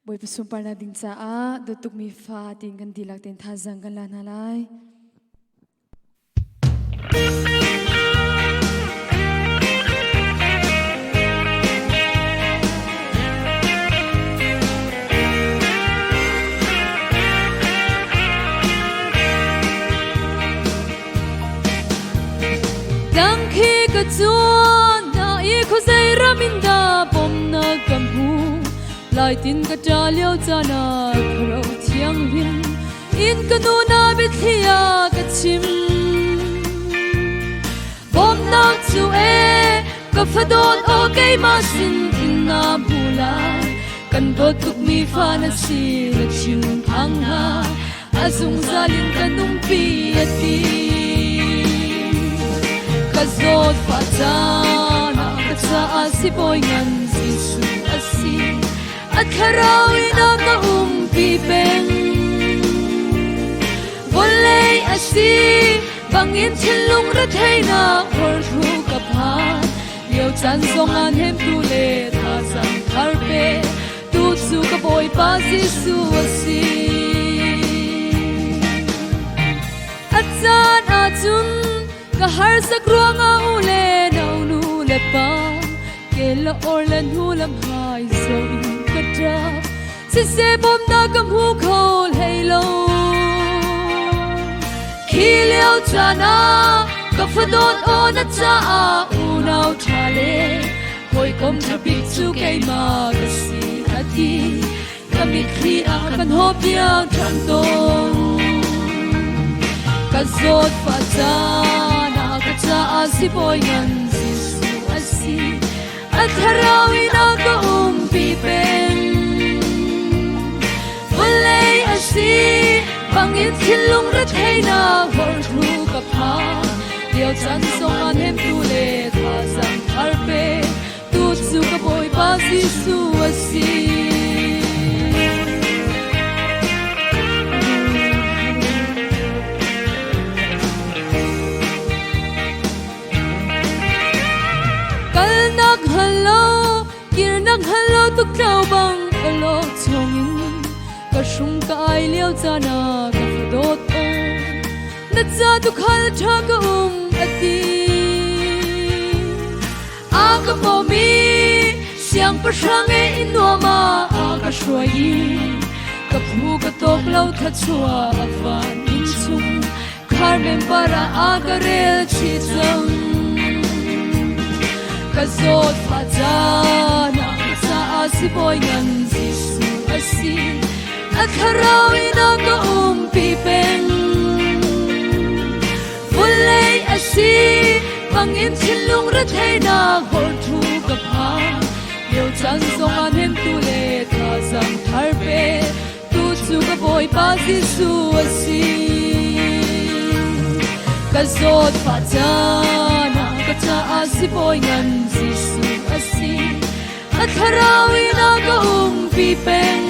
Boi pasum parna ding cha a do tuk mi fa ting kan dilak ten tha jang kan lan halai dang khi ka chuan na i khu zai raminda pom na kam hu lai tin ka tra liao cha na khro thiang hin in ka nu na bi thia ka chim bom na chu e ka phadon o kai ma sin in na bula kan bo tuk mi fa na si la chin phang ha azung zalin kanum pi ati ka zot fa cha na ka cha si boy ngan si su asi at kharawi na ka pi beng volay asi bangin chilung ra thai na hor thu ka pha liao chan song an hem tu le tha sam thar pe tu su ka boy pa si su asi at chan a chun ka har sak ruanga ule nau nu le pa ke la or lan hu lam hai so in ka tra si se bom na kam hu khol hey lo khi liao cha na ka phadon o na cha a u nau tha le hoi kom tha pi chu kai ma ka si ati ka mi khi a kan ho pia thang tong ka zot fa cha na ka cha a si boy ngan si su asi at harawi na ka pi pen volay asi bangin thilung ra thai na hor thu ka pha liao chan song an hem tu le tha sam thar pe tu chu ka boy pa si su asi hello kir nak hello tuk tau bang alo chongin ka shung ka ai liao cha na ka dot o na cha tu khal tha ka ati a ka mo mi siang pa sang e in no ma a ka shoi ka phu ka tok lau tha chua avan in chung khar mem para a ka rel chi chang ka zot fa cha na cha si boy ngan si su asi at harawi na ka pi pen volay asi bangin chilung ra thai na hor thu ka pha liao chan song an hem tu le tha sam thar pe tu chu ka boy pa si su asi ka zot fa cha na ka cha si boy ngan si su asi at harawi na ka pi pen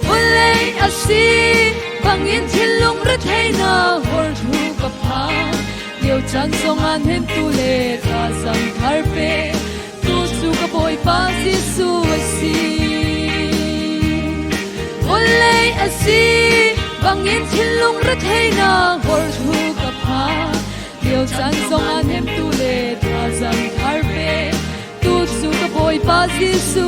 volay asi bangin thilung ra thai na hor thu ka pha liao chan song an hem tu le tha sam thar pe tu chu ka boy pa si su asi volay asi bangin thilung ra thai na hor thu ka pha liao chan song an hem tu le tha sam thar pe tu chu ka boy pa si su